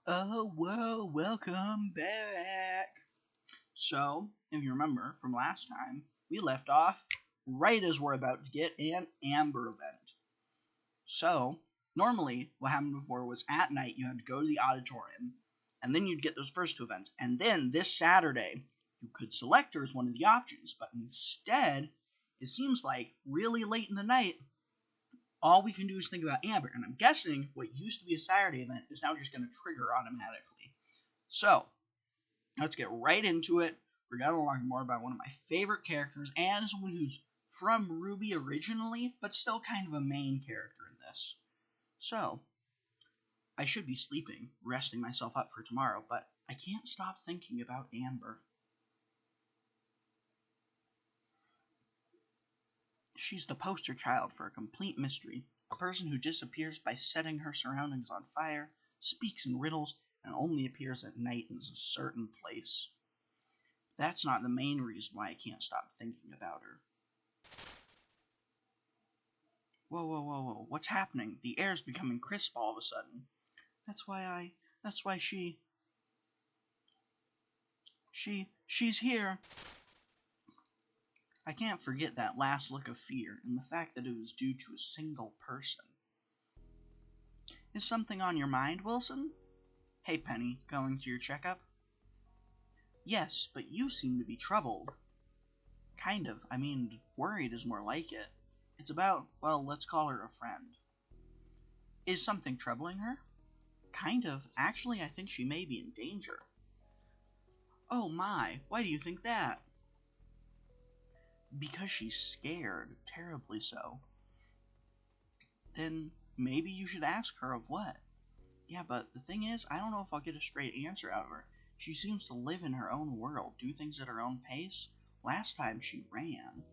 Oh, whoa, welcome back. So, if you remember from last time, we left off right as we're about to get an Amber event. So, normally what happened before was at night you had to go to the auditorium, and then you'd get those first two events. And then this Saturday, you could select her as one of the options, but instead, it seems like really late in the night, all we can do is think about Amber. And I'm guessing what used to be a Saturday event is now just going to trigger automatically. So, let's get right into it. We're going to learn more about one of my favorite characters and someone who's from RWBY originally, but still kind of a main character in this. So, I should be sleeping, resting myself up for tomorrow, but I can't stop thinking about Amber. She's the poster child for a complete mystery, a person who disappears by setting her surroundings on fire, speaks in riddles, and only appears at night in a certain place. That's not the main reason why I can't stop thinking about her. Whoa, whoa, whoa, whoa, what's happening? The air's becoming crisp all of a sudden. That's why she's here. I can't forget that last look of fear, and the fact that it was due to a single person. Is something on your mind, Wilson? Hey, Penny, going to your checkup? Yes, but you seem to be troubled. Kind of. I mean, worried is more like it. It's about, well, let's call her a friend. Is something troubling her? Kind of. Actually, I think she may be in danger. Oh my, why do you think that? Because she's scared, terribly so. Then maybe you should ask her of what? Yeah, but the thing is, I don't know if I'll get a straight answer out of her. She seems to live in her own world, do things at her own pace. Last time she ran.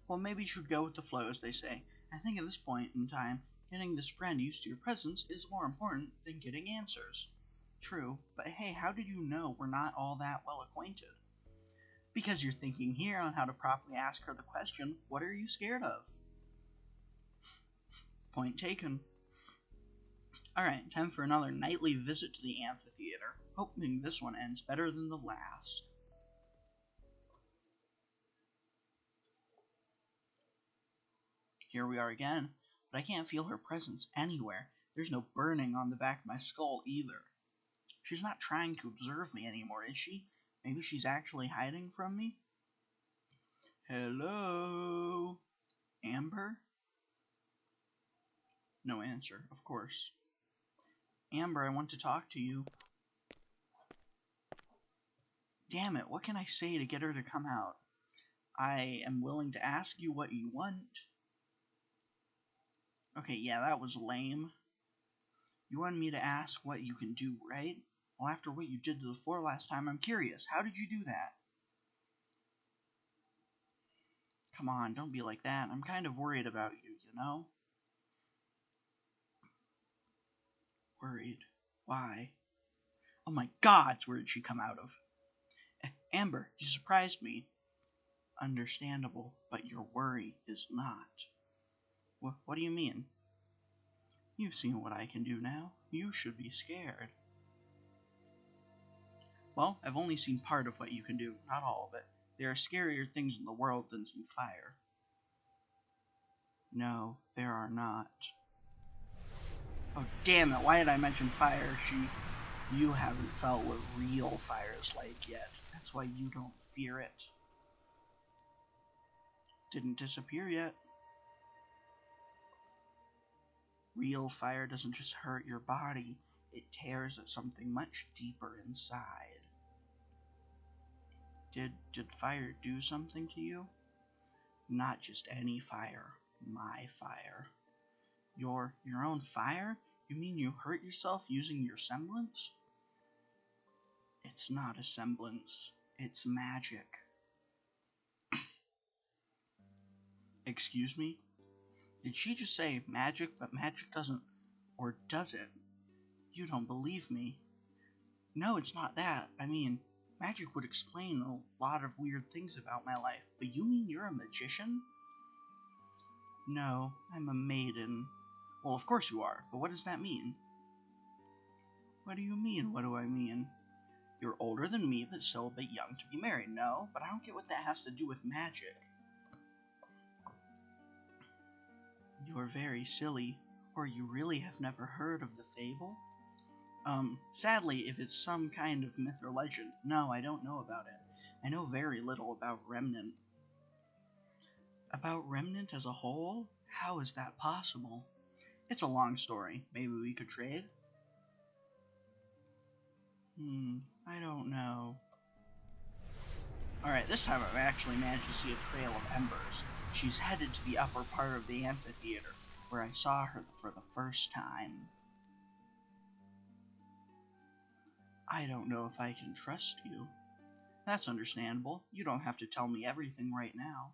Well, maybe you should go with the flow, as they say. I think at this point in time, getting this friend used to your presence is more important than getting answers. True, but hey, how did you know we're not all that well acquainted? Because you're thinking here on how to properly ask her the question, what are you scared of? Point taken. Alright, time for another nightly visit to the amphitheater, hoping this one ends better than the last. Here we are again, but I can't feel her presence anywhere. There's no burning on the back of my skull either. She's not trying to observe me anymore, is she? Maybe she's actually hiding from me? Hello? Amber? No answer, of course. Amber, I want to talk to you. Damn it, what can I say to get her to come out? I am willing to ask you what you want. Okay, yeah, that was lame. You wanted me to ask what you can do, right? Well, after what you did to the floor last time, I'm curious. How did you do that? Come on, don't be like that. I'm kind of worried about you, you know? Worried? Why? Oh my God, where did she come out of? Amber, you surprised me. Understandable, but your worry is not. What do you mean? You've seen what I can do now. You should be scared. Well, I've only seen part of what you can do, not all of it. There are scarier things in the world than some fire. No, there are not. Oh, damn it, why did I mention fire? You haven't felt what real fire is like yet. That's why you don't fear it. Didn't disappear yet. Real fire doesn't just hurt your body, it tears at something much deeper inside. Did fire do something to you? Not just any fire, my fire. Your own fire? You mean you hurt yourself using your semblance? It's not a semblance, it's magic. Excuse me? Did she just say magic, but magic doesn't, or does it? You don't believe me. No, it's not that. I mean, magic would explain a lot of weird things about my life, but you mean you're a magician? No, I'm a maiden. Well, of course you are, but what does that mean? What do you mean? What do I mean? You're older than me, but still a bit young to be married. No, but I don't get what that has to do with magic. You're very silly. Or you really have never heard of the fable? Sadly, if it's some kind of myth or legend, no, I don't know about it. I know very little about Remnant. About Remnant as a whole? How is that possible? It's a long story. Maybe we could trade? I don't know. Alright, this time I've actually managed to see a trail of embers. She's headed to the upper part of the amphitheater, where I saw her for the first time. I don't know if I can trust you. That's understandable. You don't have to tell me everything right now.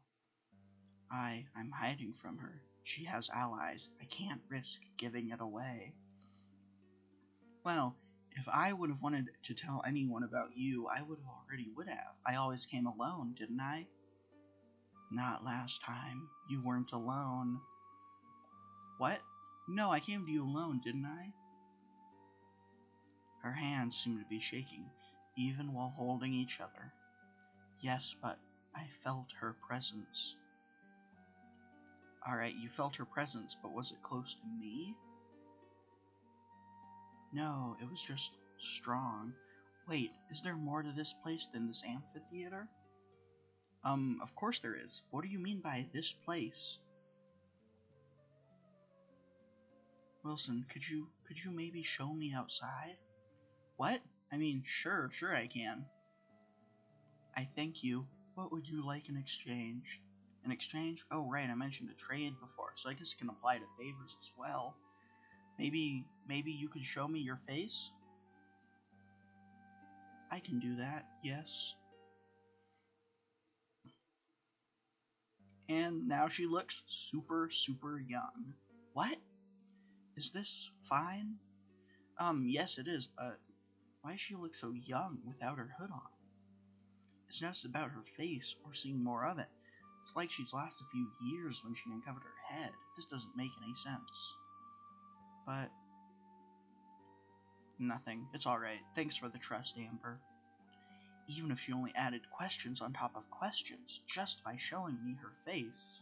I'm hiding from her. She has allies. I can't risk giving it away. Well, if I would have wanted to tell anyone about you, I would have. I always came alone, didn't I? Not last time. You weren't alone. What? No, I came to you alone, didn't I? Her hands seemed to be shaking, even while holding each other. Yes, but I felt her presence. Alright, you felt her presence, but was it close to me? No, it was just strong. Wait, is there more to this place than this amphitheater? Of course there is. What do you mean by this place? Wilson, could you maybe show me outside? What? I mean, sure I can. I thank you. What would you like in exchange? In exchange? Oh, right, I mentioned a trade before, so I guess it can apply to favors as well. Maybe you could show me your face? I can do that, yes. And now she looks super young. What? Is this fine? Yes it is, but why does she look so young without her hood on? It's not just about her face or seeing more of it. It's like she's lost a few years when she uncovered her head. This doesn't make any sense. But nothing. It's alright. Thanks for the trust, Amber. Even if she only added questions on top of questions, just by showing me her face.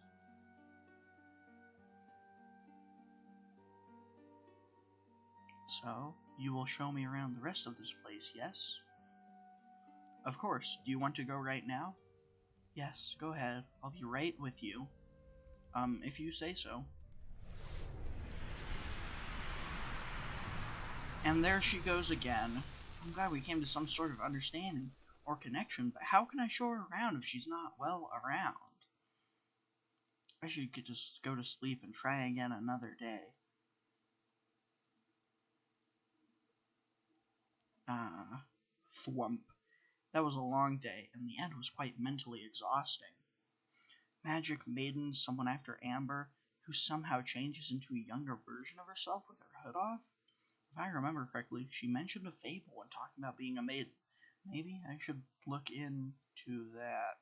So, you will show me around the rest of this place, yes? Of course. Do you want to go right now? Yes, go ahead. I'll be right with you. If you say so. And there she goes again. I'm glad we came to some sort of understanding or connection, but how can I show her around if she's not, well, around? I should just go to sleep and try again another day. Thwump. That was a long day, and the end was quite mentally exhausting. Magic maiden, someone after Amber, who somehow changes into a younger version of herself with her hood off? If I remember correctly, she mentioned a fable when talking about being a maiden. Maybe I should look into that.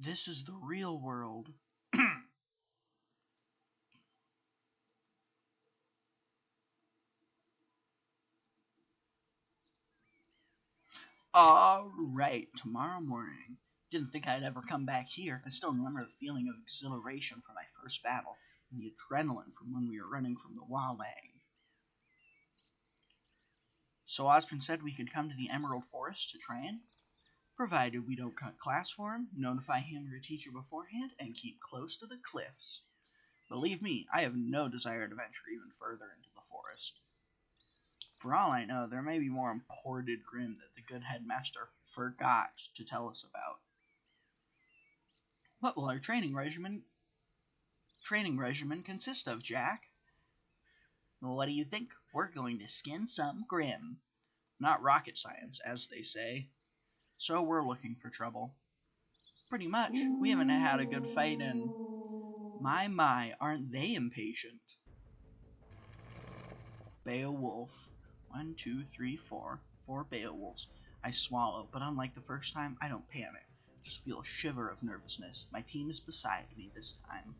This is the real world. Alright, tomorrow morning. Didn't think I'd ever come back here. I still remember the feeling of exhilaration from my first battle, and the adrenaline from when we were running from the Walang. So Osmond said we could come to the Emerald Forest to train? Provided we don't cut class for him, notify him or a teacher beforehand, and keep close to the cliffs. Believe me, I have no desire to venture even further into the forest. For all I know, there may be more imported grim that the good headmaster forgot to tell us about. What will our training regimen consist of, Jack? What do you think? We're going to skin some grim. Not rocket science, as they say. So we're looking for trouble. Pretty much. We haven't had a good fight in... My, aren't they impatient? Beowulf. 1, 2, 3, 4. 4 Beowulfs. I swallow, but unlike the first time, I don't panic. Just feel a shiver of nervousness. My team is beside me this time.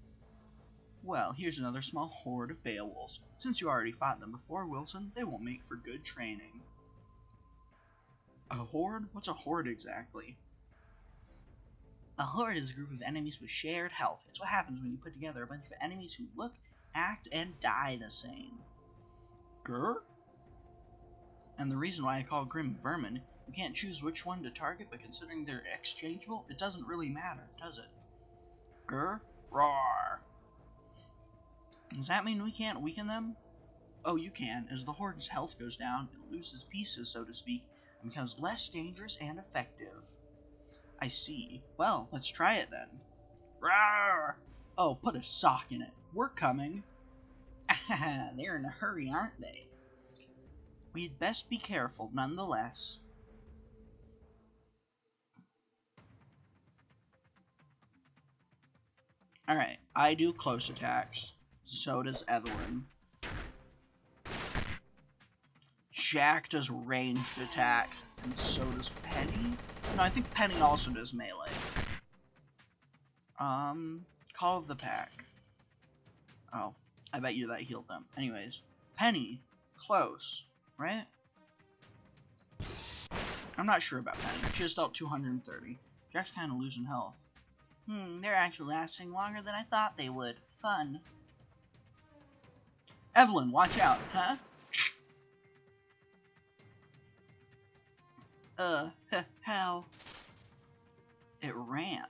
Well, here's another small horde of Beowulfs. Since you already fought them before, Wilson, they won't make for good training. A horde? What's a horde exactly? A horde is a group of enemies with shared health. It's what happens when you put together a bunch of enemies who look, act, and die the same. Grr? And the reason why I call Grim vermin, you can't choose which one to target, but considering they're exchangeable, it doesn't really matter, does it? Grr? Roar! Does that mean we can't weaken them? Oh, you can. As the horde's health goes down, it loses pieces, so to speak, and becomes less dangerous and effective. I see. Well, let's try it then. Roar! Oh, put a sock in it. We're coming. Ah, they're in a hurry, aren't they? We'd best be careful, nonetheless. Alright, I do close attacks. So does Evelyn. Jack does ranged attacks, and so does Penny. No, I think Penny also does melee. Call of the Pack. Oh, I bet you that healed them. Anyways, Penny, close, right? I'm not sure about Penny. She just dealt 230. Jack's kind of losing health. They're actually lasting longer than I thought they would. Fun. Evelyn, watch out, huh? How? It ran.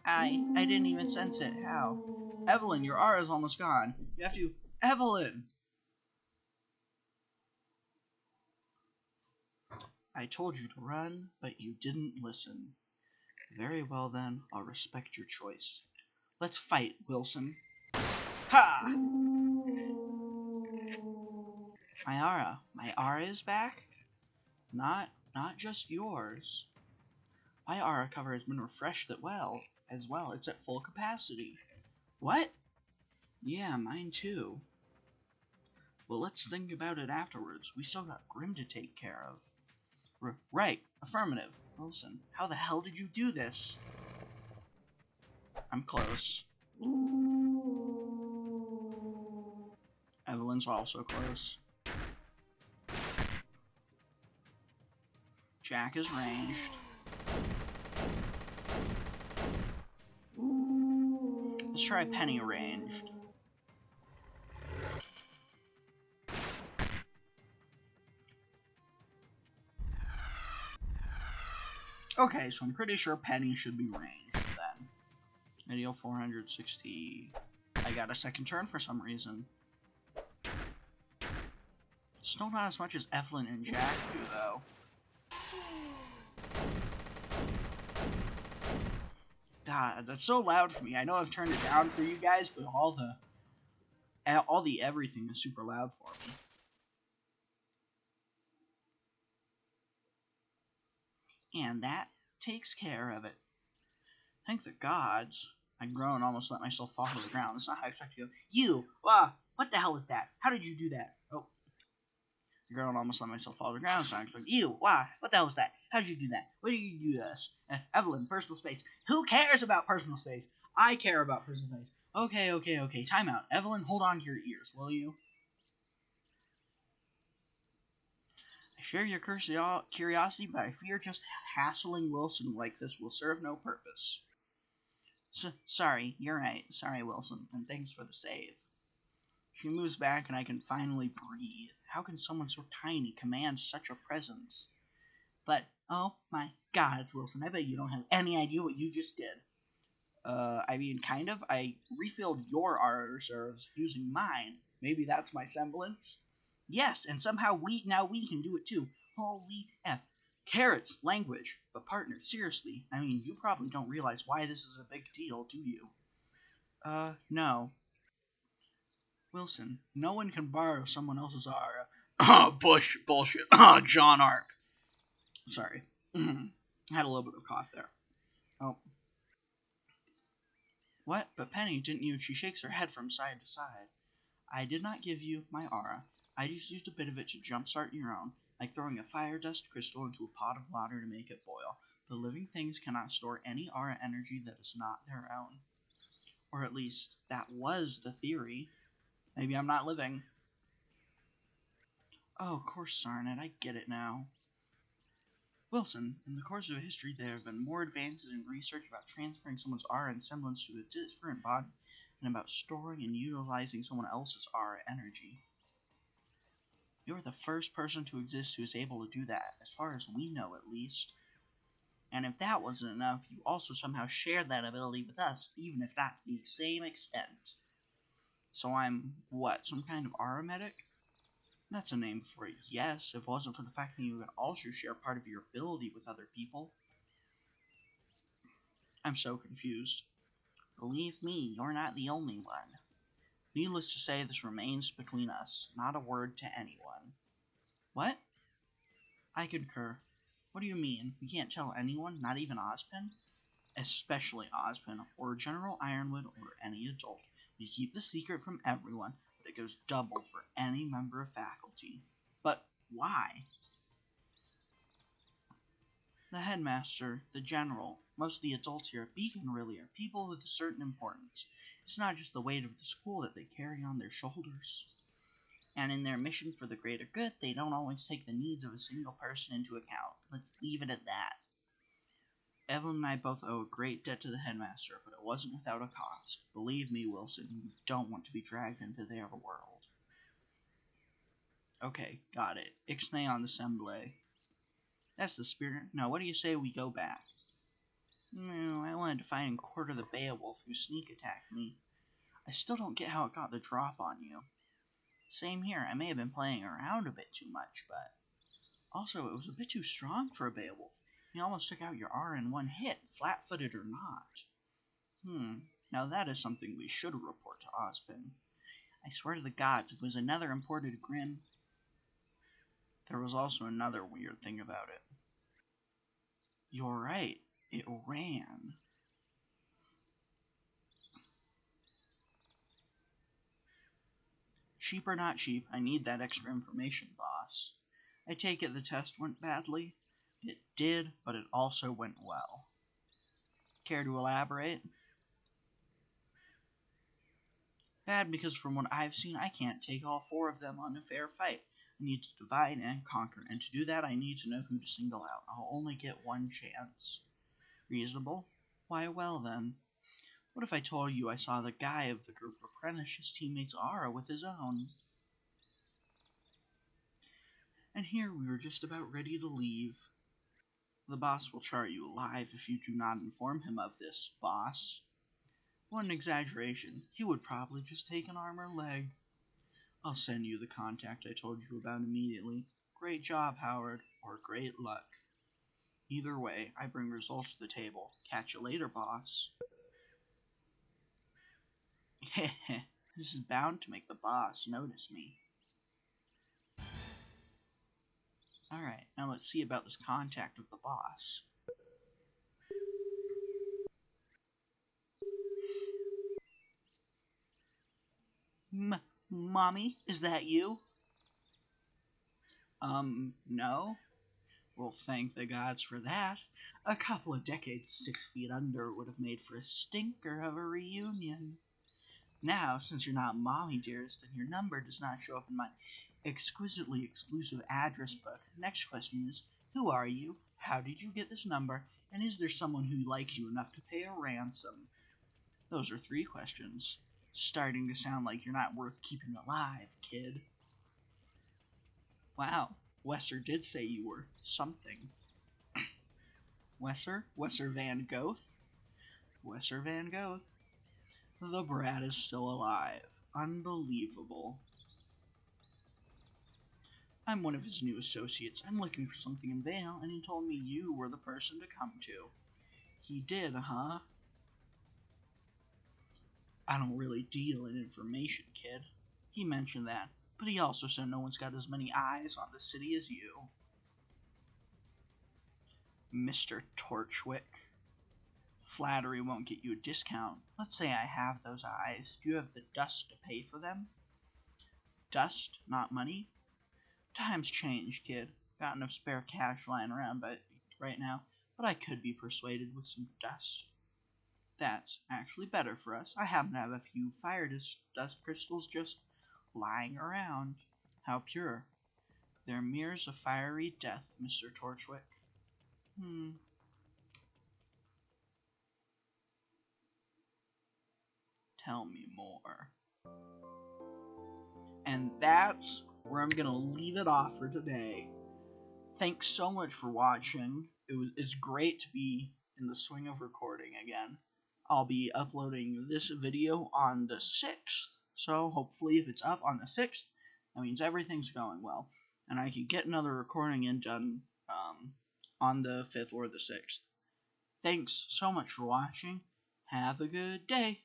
I didn't even sense it. How? Evelyn, your aura's almost gone. You have to... Evelyn! I told you to run, but you didn't listen. Very well then, I'll respect your choice. Let's fight, Wilson. Ha! My aura is back? Not just yours. My aura cover has been refreshed as well. It's at full capacity. What? Yeah, mine too. Well, let's think about it afterwards. We still got Grim to take care of. Right, affirmative. Wilson, how the hell did you do this? I'm close. Evelyn's also close. Jack is ranged. Let's try Penny ranged. Okay, so I'm pretty sure Penny should be ranged then. I deal 460. I got a second turn for some reason. Still not as much as Evelyn and Jack do, though. God, that's so loud for me. I know I've turned it down for you guys, but all the everything is super loud for me. And that takes care of it. Thank the gods. I groan and almost let myself fall to the ground. That's not how I expect to go. You! What the hell was that? How did you do that? Oh. I groan and almost let myself fall to the ground. So I expect you! What the hell was that? How did you do that? What did you do to us? Evelyn, personal space. Who cares about personal space? I care about personal space. Okay. Time out. Evelyn, hold on to your ears, will you? I share your curiosity, but I fear just hassling Wilson like this will serve no purpose. Sorry, you're right. Sorry, Wilson, and thanks for the save. She moves back and I can finally breathe. How can someone so tiny command such a presence? But, oh my God, Wilson, I bet you don't have any idea what you just did. I mean, kind of. I refilled your aura reserves using mine. Maybe that's my semblance? Yes, and somehow we can do it too. Holy F. Carrots, language. But partner, seriously, I mean, you probably don't realize why this is a big deal, do you? No. Wilson, no one can borrow someone else's aura. Bullshit. John Arc. Sorry. I had a little bit of cough there. Oh. What? But Penny, didn't you? She shakes her head from side to side. I did not give you my aura. I just used a bit of it to jumpstart your own, like throwing a fire dust crystal into a pot of water to make it boil. but living things cannot store any aura energy that is not their own. Or at least, that was the theory. Maybe I'm not living. Oh, of course, Sarnet, I get it now. Wilson, in the course of history there have been more advances in research about transferring someone's aura and semblance to a different body than about storing and utilizing someone else's aura energy. You're the first person to exist who is able to do that, as far as we know at least. And if that wasn't enough, you also somehow shared that ability with us, even if not to the same extent. So I'm, what, some kind of aura medic? That's a name for it, yes, if it wasn't for the fact that you can also share part of your ability with other people. I'm so confused. Believe me, you're not the only one. Needless to say, this remains between us, not a word to anyone. What? I concur. What do you mean? You can't tell anyone, not even Ozpin? Especially Ozpin, or General Ironwood, or any adult. We keep the secret from everyone, but it goes double for any member of faculty. But why? The headmaster, the general, most of the adults here at Beacon really are people with a certain importance. It's not just the weight of the school that they carry on their shoulders. And in their mission for the greater good, they don't always take the needs of a single person into account. Let's leave it at that. Evelyn and I both owe a great debt to the headmaster, but it wasn't without a cost. Believe me, Wilson, you don't want to be dragged into their world. Okay, got it. Ixnay on assembly. That's the spirit. Now, what do you say we go back? No, I wanted to find and quarter the Beowulf who sneak attacked me. I still don't get how it got the drop on you. Same here, I may have been playing around a bit too much, but... Also, it was a bit too strong for a Beowulf. He almost took out your aura in one hit, flat-footed or not. Now that is something we should report to Ozpin. I swear to the gods, if it was another imported Grim... There was also another weird thing about it. You're right, it ran. Cheap or not cheap, I need that extra information, boss. I take it the test went badly? It did, but it also went well. Care to elaborate? Bad because from what I've seen, I can't take all 4 of them on a fair fight. I need to divide and conquer, and to do that I need to know who to single out. I'll only get one chance. Reasonable? Why, well then. What if I told you I saw the guy of the group replenish his teammate's aura with his own? And here we were just about ready to leave. The boss will chart you alive if you do not inform him of this, boss. What an exaggeration. He would probably just take an arm or leg. I'll send you the contact I told you about immediately. Great job, Howard, or great luck. Either way, I bring results to the table. Catch you later, boss. Heh. This is bound to make the boss notice me. Alright, now let's see about this contact of the boss. Mommy, is that you? No? Well, thank the gods for that. A couple of decades 6 feet under would have made for a stinker of a reunion. Now, since you're not Mommy, dearest, and your number does not show up in my exquisitely exclusive address book, next question is, who are you? How did you get this number? And is there someone who likes you enough to pay a ransom? Those are 3 questions. Starting to sound like you're not worth keeping alive, kid. Wow, Wesser did say you were something. Wesser? Wesser Van Goth? Wesser Van Goth. The brat is still alive. Unbelievable. I'm one of his new associates. I'm looking for something in Vale, and he told me you were the person to come to. He did, huh? I don't really deal in information, kid. He mentioned that, but he also said no one's got as many eyes on the city as you. Mr. Torchwick. Flattery won't get you a discount. Let's say I have those eyes. Do you have the dust to pay for them? Dust, not money? Times change, kid. Got enough spare cash lying around right now, but I could be persuaded with some dust. That's actually better for us. I happen to have a few fire dust crystals just lying around. How pure. They're mirrors of fiery death, Mr. Torchwick. Tell me more. And that's where I'm going to leave it off for today. Thanks so much for watching. It's great to be in the swing of recording again. I'll be uploading this video on the 6th, so hopefully if it's up on the 6th, that means everything's going well, and I can get another recording in done on the 5th or the 6th. Thanks so much for watching. Have a good day.